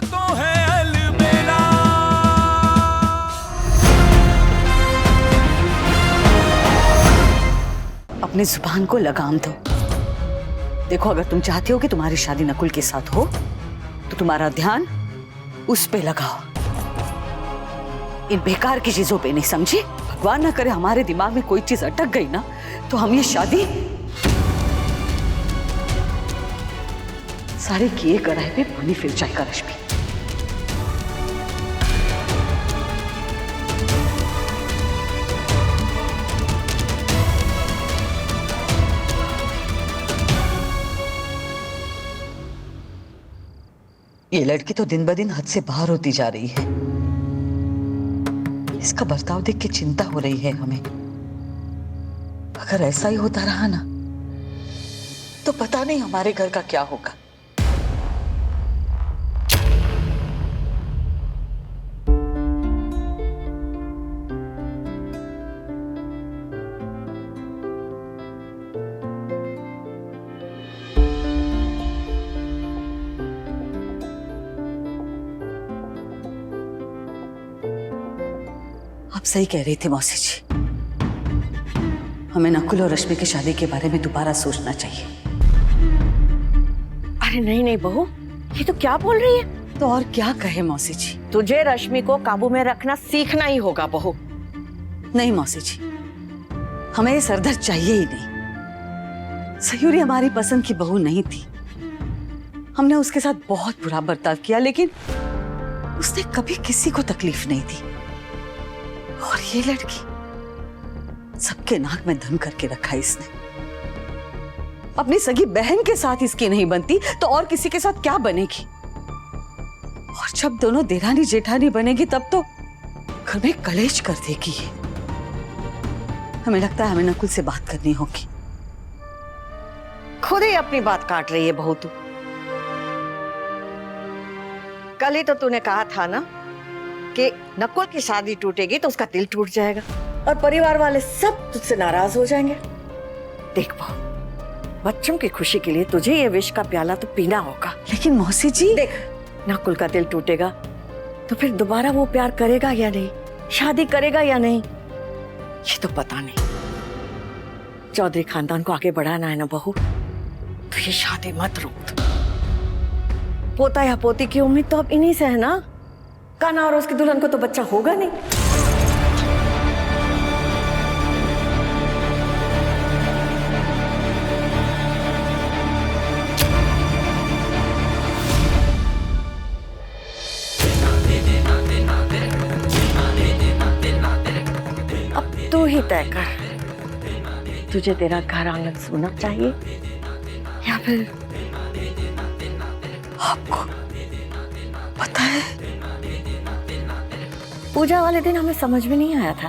तो है अलबेला। अपनी जुबान को लगाम दो। देखो, अगर तुम चाहते हो कि तुम्हारी शादी नकुल के साथ हो तो तुम्हारा ध्यान उस पे लगाओ, इन बेकार की चीजों पे नहीं, समझी? भगवान ना करे हमारे दिमाग में कोई चीज अटक गई ना तो हम ये शादी सारे किए कराए पे पानी फिर जाएगा। रश्मि, ये लड़की तो दिन ब दिन हद से बाहर होती जा रही है। इसका बर्ताव देख के चिंता हो रही है हमें। अगर ऐसा ही होता रहा ना तो पता नहीं हमारे घर का क्या होगा। आप सही कह रही थी मौसी जी, हमें नकुल और रश्मि की शादी के बारे में दोबारा सोचना चाहिए। अरे नहीं नहीं बहू, ये तो क्या बोल रही है? तो और क्या कहे मौसी जी? तुझे रश्मि को काबू में रखना सीखना ही होगा बहू। नहीं मौसी जी, हमें ये सरदर्द चाहिए ही नहीं। सयूरी हमारी पसंद की बहू नहीं थी। हमने उसके साथ बहुत बुरा बर्ताव किया, लेकिन उसने कभी किसी को तकलीफ नहीं दी। और ये लड़की सबके नाक में दम करके रखा इसने। अपनी सगी बहन के साथ इसकी नहीं बनती तो और किसी के साथ क्या बनेगी? और जब दोनों देरानी जेठानी बनेगी तब तो घर में कलेश कर देगी ये। हमें लगता है हमें नकुल से बात करनी होगी। खुद ही अपनी बात काट रही है बहू तू। कल ही तो तूने कहा था ना कि नकुल की शादी टूटेगी तो उसका दिल टूट जाएगा और परिवार वाले सब तुझसे नाराज हो जाएंगे। देख बहू, बच्चों की खुशी के लिए तुझे ये विष का प्याला तो पीना होगा। लेकिन मौसी जी, देख, नकुल का दिल टूटेगा तो फिर दोबारा वो प्यार करेगा या नहीं, शादी करेगा या नहीं, ये तो पता नहीं। चौधरी खानदान को आगे बढ़ाना है ना बहू, तो ये शादी मत रोक। पोता या पोती की उम्मीद तो अब इन्हीं से है ना। कान्हा और उसकी दुल्हन को तो बच्चा होगा नहीं। अब तू ही तय कर, तुझे तेरा घर आंगन सुनना चाहिए या फिर आपको पता है पूजा वाले दिन हमें समझ में नहीं आया था।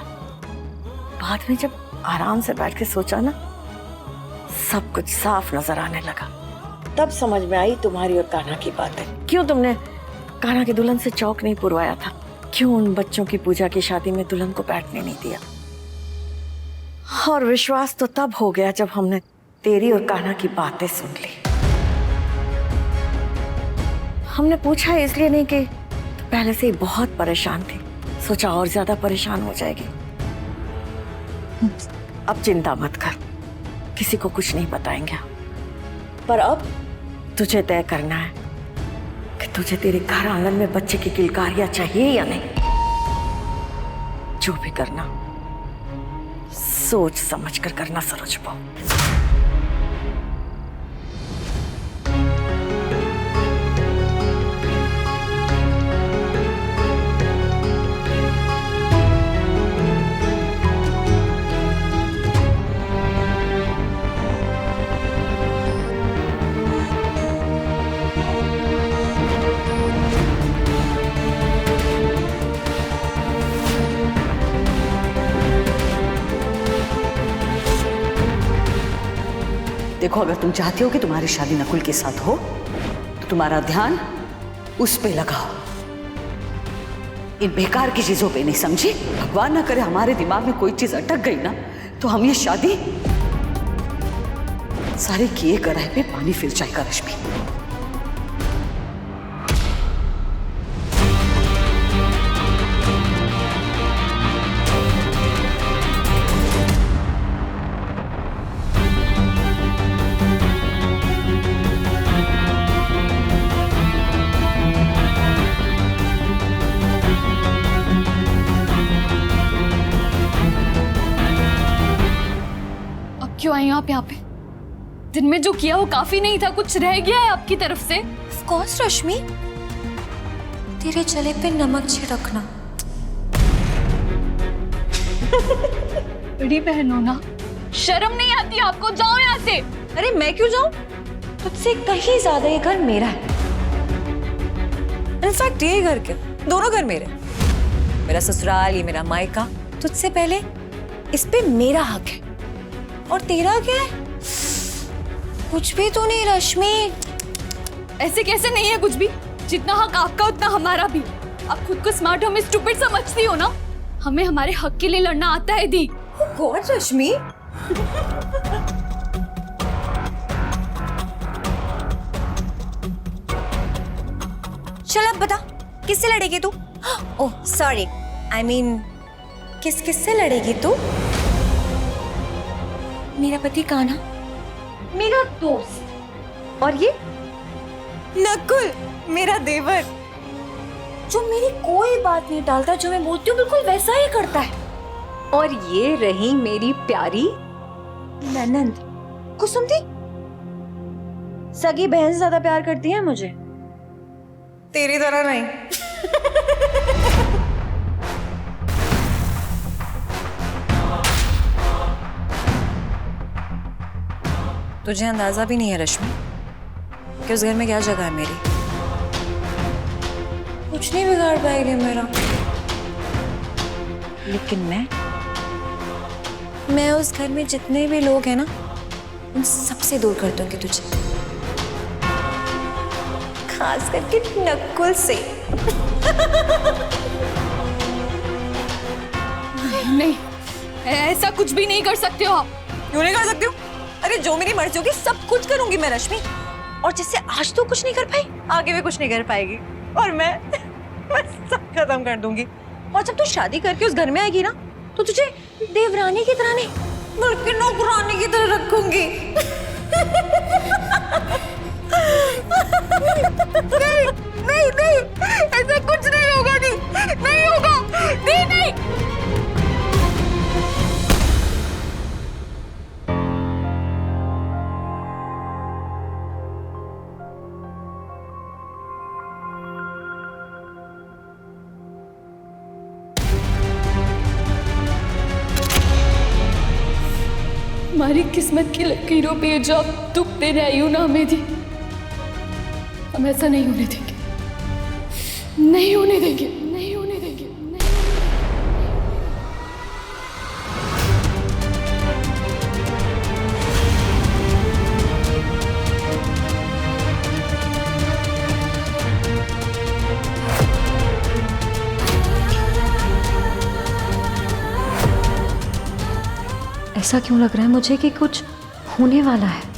बाद में जब आराम से बैठ के सोचा ना, सब कुछ साफ नजर आने लगा। तब समझ में आई तुम्हारी और कान्हा की बातें। क्यों तुमने कान्हा की दुल्हन से चौक नहीं पुरवाया था? क्यों उन बच्चों की पूजा की शादी में दुल्हन को बैठने नहीं दिया? और विश्वास तो तब हो गया जब हमने तेरी और कान्हा की बातें सुन ली। हमने पूछा इसलिए नहीं कि तो पहले से ही बहुत परेशान थी, सोचा और ज्यादा परेशान हो जाएगी। अब चिंता मत कर, किसी को कुछ नहीं बताएंगे। पर अब तुझे तय करना है कि तुझे तेरे घर आंगन में बच्चे की किलकारियां चाहिए या नहीं। जो भी करना सोच समझ कर करना सरोज बहू। देखो, अगर तुम चाहते हो कि तुम्हारी शादी नकुल के साथ हो तो तुम्हारा ध्यान उस पे लगाओ, इन बेकार की चीजों पे नहीं, समझी? भगवान ना करे हमारे दिमाग में कोई चीज अटक गई ना तो हम ये शादी सारे किए कराए पे पानी फिर जाएगा। रश्मि, आई आप यहाँ पे? दिन में जो किया वो काफी नहीं था, कुछ रह गया है आपकी तरफ से? ऑफ कोर्स रश्मि, तेरे जले पे नमक छिड़कना। बड़ी बहन हो ना, शर्म नहीं आती आपको? जाओ यहाँ से। अरे मैं क्यों जाऊं? तुझसे कहीं ज्यादा ये घर मेरा है। इनफैक्ट ये घर क्या, दोनों घर मेरे। मेरा ससुराल, ये मेरा मायका। तुझसे पहले इस पे मेरा हक है। और तेरा क्या है? कुछ भी तो नहीं रश्मि। ऐसे कैसे नहीं है कुछ भी? जितना हक आपका उतना हमारा भी। आप खुद को स्मार्ट और स्टूपिड समझती हो ना? हमें हमारे हक के लिए लड़ना आता है दी। गॉड रश्मि, चल अब बता, किससे लड़ेगी तू? ओह सॉरी, आई मीन किससे लड़ेगी तू? मेरा पति कान्हा, मेरा दोस्त, और ये नकुल, मेरा देवर, जो मेरी कोई बात नहीं टालता, जो मैं बोलती हूँ बिल्कुल वैसा ही करता है। और ये रही मेरी प्यारी ननंद कुसुमती। सगी बहन से ज्यादा प्यार करती है मुझे, तेरी तरह नहीं। तुझे अंदाजा भी नहीं है रश्मि कि उस घर में क्या जगह है मेरी। कुछ नहीं बिगाड़ पाएगी मेरा, लेकिन मैं उस घर में जितने भी लोग हैं ना, उन सबसे दूर कर दूंगी तुझे, खास करके नकुल से। नहीं, ऐसा कुछ भी नहीं कर सकते हो आप। क्यों नहीं कर सकती हूँ? अरे जो मेरी मर्जी होगी सब कुछ करूंगी मैं रश्मि। और जैसे आज तो कुछ नहीं कर पाई, आगे भी कुछ नहीं कर पाएगी। और मैं सब खत्म कर दूंगी। और जब तू शादी करके उस घर में आएगी ना, तो तुझे देवरानी की तरह नहीं बल्कि नौकरानी की तरह रखूंगी। नहीं नहीं, ऐसा कुछ नहीं होगा। नहीं होगा। नहीं। हमारी किस्मत की लकीरों पे ये जो आप दुख दे रहे आई हो ना हमें दी, हम ऐसा नहीं होने देंगे, नहीं होने देंगे, नहीं होने देंगे, नहीं। ऐसा क्यों लग रहा है मुझे कि कुछ होने वाला है?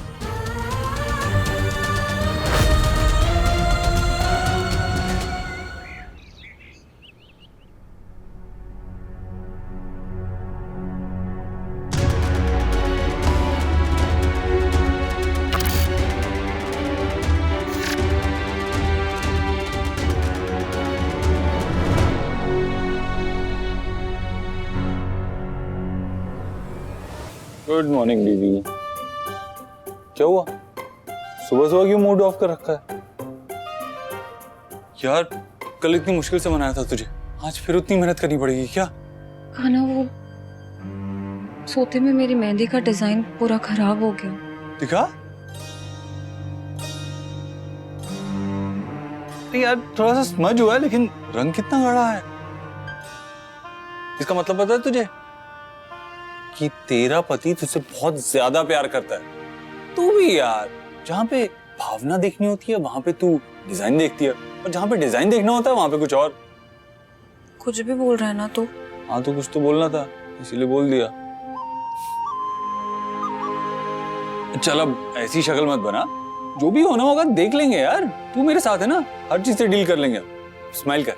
गुड मॉर्निंग दीदी। क्या हुआ? सुबह सुबह क्यों मूड ऑफ कर रखा है? यार कल इतनी मुश्किल से मनाया था तुझे, आज फिर उतनी मेहनत करनी पड़ेगी क्या? खाना, वो सोते में मेरी मेहंदी का डिजाइन पूरा खराब हो गया। दिखा? यार थोड़ा सा स्मज हुआ है, लेकिन रंग कितना गाढ़ा है। इसका मतलब पता है तुझे कि तेरा पति तुझसे बहुत ज्यादा प्यार करता है। तू भी यार, जहाँ पे भावना देखनी होती है वहां पे तू डिजाइन देखती है, और जहाँ पे डिजाइन देखना होता है वहां पे कुछ और। कुछ भी बोल रहा है ना तू? हाँ तो कुछ तो बोलना था, इसीलिए बोल दिया। चल अब ऐसी शक्ल मत बना, जो भी होना होगा देख लेंगे यार। तू मेरे साथ है ना, हर चीज से डील कर लेंगे। स्माइल कर।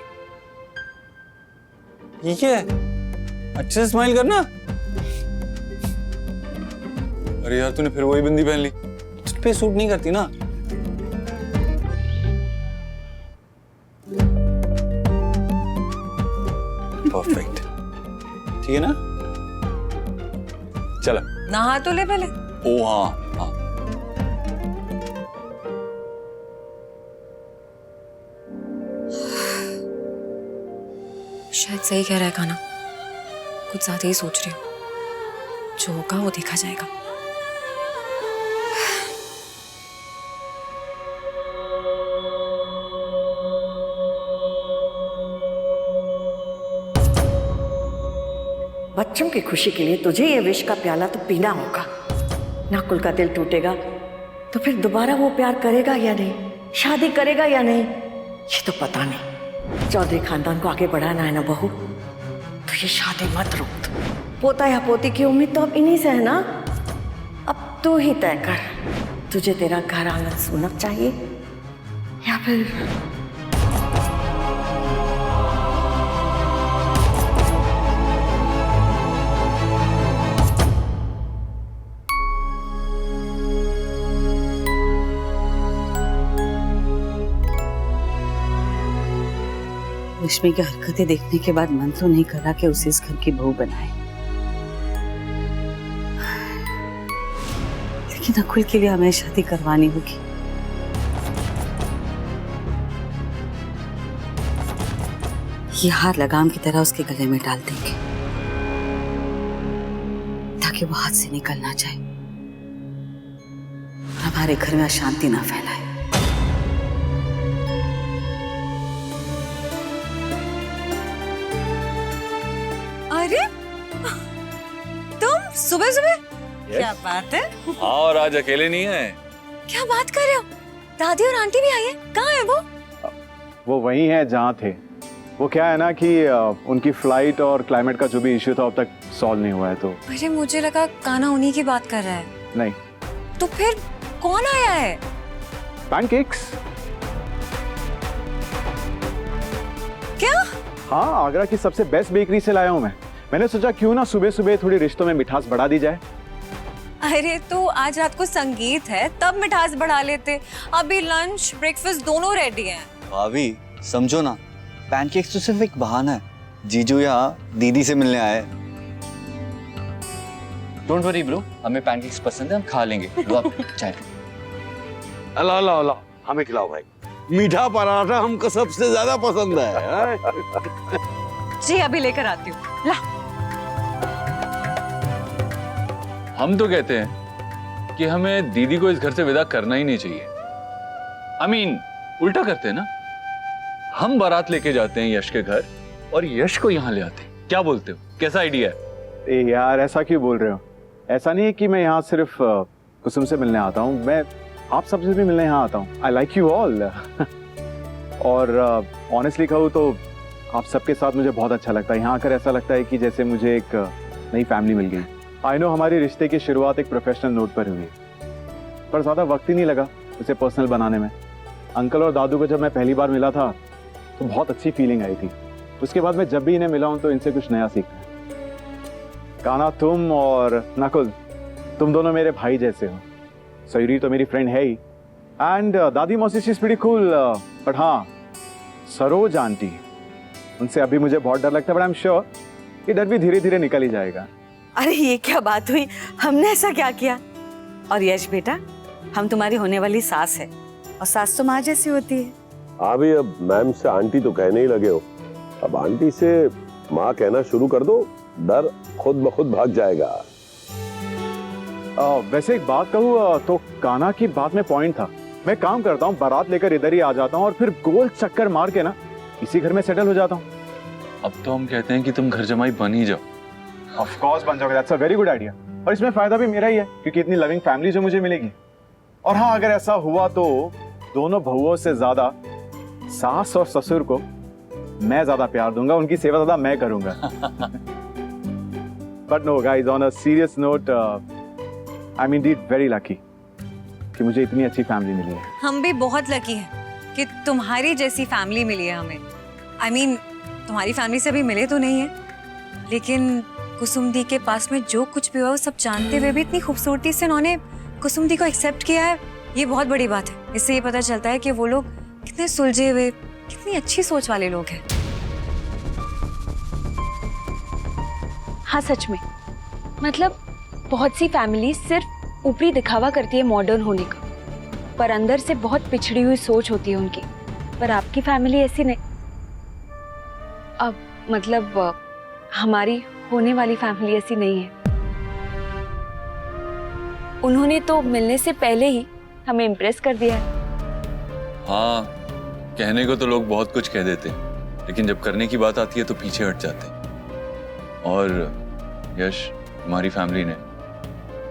ये क्या है? अच्छे से स्माइल करना। अरे यार तूने फिर वही बिंदी पहन ली, तुझ पे सूट नहीं करती ना। परफेक्ट, ठीक है ना? चला नहा तो ले पहले। ओ हाँ हाँ। शायद सही कह रहा है काना, कुछ ज्यादा ही सोच रही हूँ। जो होगा वो देखा जाएगा। बच्चों की खुशी के लिए तुझे ये विष का प्याला तो पीना होगा। नकुल का दिल टूटेगा तो फिर दोबारा वो प्यार करेगा या नहीं, शादी करेगा या नहीं, ये तो पता नहीं। चौधरी खानदान को आगे बढ़ाना है ना बहू, तो ये शादी मत रोक। पोता या पोती की उम्मीद तो अब इन्हीं से है ना। अब तू ही तय कर, तुझे तेरा घर आंगन सुनना चाहिए या फिर विश्मी की हरकतें देखने के बाद मन तो नहीं कर रहा कि उसे इस घर की बहू बनाए, लेकिन नकुल के लिए हमें शादी करवानी होगी। ये हार लगाम की तरह उसके गले में डाल देंगे ताकि वो हाथ से निकल ना जाए, हमारे घर में अशांति ना फैलाए। अरे तुम सुबह सुबह क्या बात है? हाँ, और आज अकेले नहीं है। क्या बात कर रहे हो? दादी और आंटी भी आई है। कहाँ है वो? वो वही है जहाँ थे। वो क्या है ना कि उनकी फ्लाइट और क्लाइमेट का जो भी इश्यू था अब तक सॉल्व नहीं हुआ है। तो अरे मुझे लगा काना उन्हीं की बात कर रहा है। नहीं। तो फिर कौन आया है? पैनकेक्स। क्या? हाँ, आगरा की सबसे बेस्ट बेकरी से लाया हूँ मैं। मैंने सोचा क्यों ना सुबह सुबह थोड़ी रिश्तों में मिठास बढ़ा दी जाए। अरे तो आज रात को संगीत है, तब मिठास बढ़ा लेते। अभी लंच ब्रेकफास्ट दोनों रेडी हैं। भाभी समझो ना, पैनकेक्स तो सिर्फ एक बहाना है। जीजू यहाँ दीदी से मिलने आए। डोंट वरी ब्रो, हमें पैनकेक्स पसंद है, हम खा लेंगे। लो आप चाय। अल्लाह अल्लाह अल्लाह, हमें खिलाओ भाई। मीठा पराठा हमको सबसे ज्यादा पसंद है। जी अभी लेकर आती हूँ। ला। हम तो कहते हैं कि हमें दीदी को इस घर से विदा करना ही नहीं चाहिए। I mean, उल्टा करते हैं ना, हम बारात लेके जाते हैं यश के घर और यश को यहाँ ले आते हैं। क्या बोलते हो, कैसा आइडिया है? ए यार, ऐसा क्यों बोल रहे हो? ऐसा नहीं है कि मैं यहाँ सिर्फ कुसुम से मिलने आता हूँ, मैं आप सबसे भी मिलने यहाँ आता हूँ। I like you all. और ऑनेस्टली कहूँ तो आप सबके साथ मुझे बहुत अच्छा लगता है। यहाँ आकर ऐसा लगता है कि जैसे मुझे एक नई फैमिली मिल गई। आई नो हमारी रिश्ते की शुरुआत एक प्रोफेशनल नोट पर हुई, पर ज़्यादा वक्त ही नहीं लगा उसे पर्सनल बनाने में। अंकल और दादू को जब मैं पहली बार मिला था तो बहुत अच्छी फीलिंग आई थी। उसके बाद मैं जब भी इन्हें मिला हूँ तो इनसे कुछ नया सीखा। काना, तुम और नकुल, तुम दोनों मेरे भाई जैसे हो। सयूरी तो मेरी फ्रेंड है ही, एंड दादी मौसी she is pretty cool. But हाँ, सरोज आंटी, उनसे अभी मुझे बहुत डर लगता है, बट आई एम श्योर ये डर भी धीरे धीरे निकल ही जाएगा। अरे ये क्या बात हुई, हमने ऐसा क्या किया? और यश बेटा, हम तुम्हारी होने वाली सास है, और सास तो माँ जैसी होती है। हाँ भी, अब मैम से आंटी तो कहने ही लगे हो, अब आंटी से माँ कहना शुरू कर दो, डर खुद ब खुद भाग जाएगा। वैसे एक बात कहूँ तो काना की बात में पॉइंट था। मैं काम करता हूँ, बारात लेकर इधर ही आ जाता हूँ और फिर गोल चक्कर मार के ना इसी घर में सेटल हो जाता हूँ। अब तो हम कहते हैं कि तुम घर जमाई बन ही जाओ। ऑफ कोर्स बन जाओगे, that's a very good idea. और इसमें फायदा भी मेरा ही है क्योंकि इतनी लविंग फैमिली जो मुझे मिलेगी। और हाँ, अगर ऐसा हुआ तो दोनों बहुओं से ज्यादा सास और ससुर को मैं ज्यादा प्यार दूंगा, उनकी सेवा ज्यादा मैं करूंगा। But no guys, on a serious note, I am indeed very lucky कि मुझे इतनी अच्छी फैमिली मिली है। हम भी बहुत लकी हैं कि तुम्हारी जैसी फैमिली मिली है हमें। I mean, तुम्हारी फैमिली से भी मिले तो नहीं है, लेकिन कुसुम दी के पास में जो कुछ भी हुआ वो सब जानते हुए भी इतनी खूबसूरती से उन्होंने कुसुम दी को एक्सेप्ट किया है, ये बहुत बड़ी बात है। इससे ये पता चलता है कि वो लोग कितने सुलझे हुए, कितनी अच्छी सोच वाले लोग हैं। हाँ सच में, मतलब बहुत सी फैमिली सिर्फ ऊपरी दिखावा करती है मॉडर्न होने का, पर अंदर से बहुत पिछड़ी हुई सोच होती है उनकी। पर आपकी फैमिली ऐसी नहीं, अब मतलब हमारी होने वाली फैमिली ऐसी नहीं है। उन्होंने तो मिलने से पहले ही हमें इम्प्रेस कर दिया है। हाँ, कहने को तो लोग बहुत कुछ कह देते हैं, लेकिन जब करने की बात आती है तो पीछे हट जाते हैं। और यश, हमारी फैमिली ने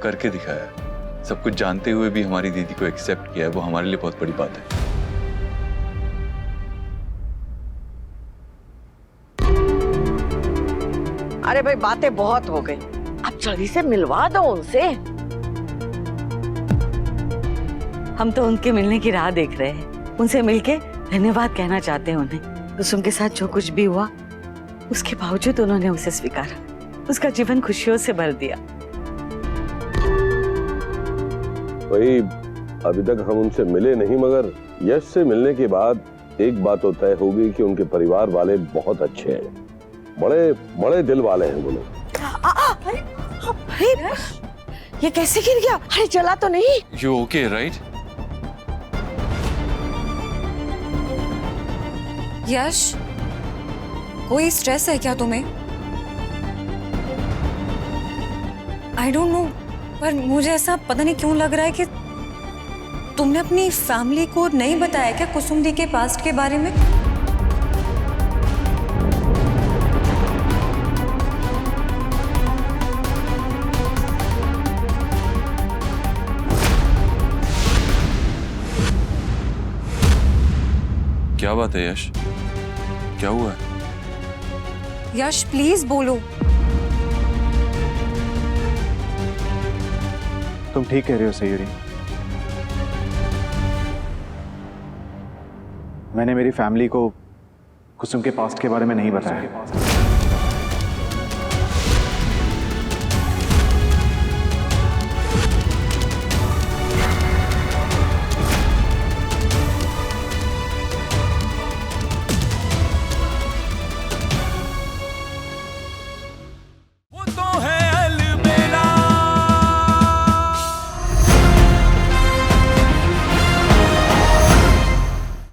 करके दिखाया है। सब कुछ जानते हुए भी हमारी दीदी को एक्सेप्ट किया है, वो हमारे लिए बहुत बड़ी बात है। अरे भाई बातें बहुत हो गई, अब जल्दी से मिलवा दो उनसे। हम तो उनके मिलने की राह देख रहे हैं। उनसे मिलके धन्यवाद कहना चाहते हैं उन्हें। कुसुम के साथ जो कुछ भी हुआ, उसके बावजूद उन्होंने उसे स्वीकारा, उसका जीवन खुशियों से भर दिया। वही, अभी तक हम उनसे मिले नहीं, मगर यश से मिलने के बाद एक बात तो तय होगी कि उनके परिवार वाले बहुत अच्छे हैं, बड़े बड़े दिल वाले हैं वो लोग। अरे ये कैसे गिर गया? अरे जला तो नहीं? You okay, right? यश, कोई स्ट्रेस है क्या तुम्हें? आई डोंट नो, पर मुझे ऐसा पता नहीं क्यों लग रहा है कि तुमने अपनी फैमिली को नहीं बताया क्या कुसुम दी के पास्ट के बारे में? क्या बात है यश? क्या हुआ है? यश प्लीज बोलो। तुम ठीक कह रहे हो सयूरी। मैंने मेरी फैमिली को कुसुम के पास्ट के बारे में नहीं बताया।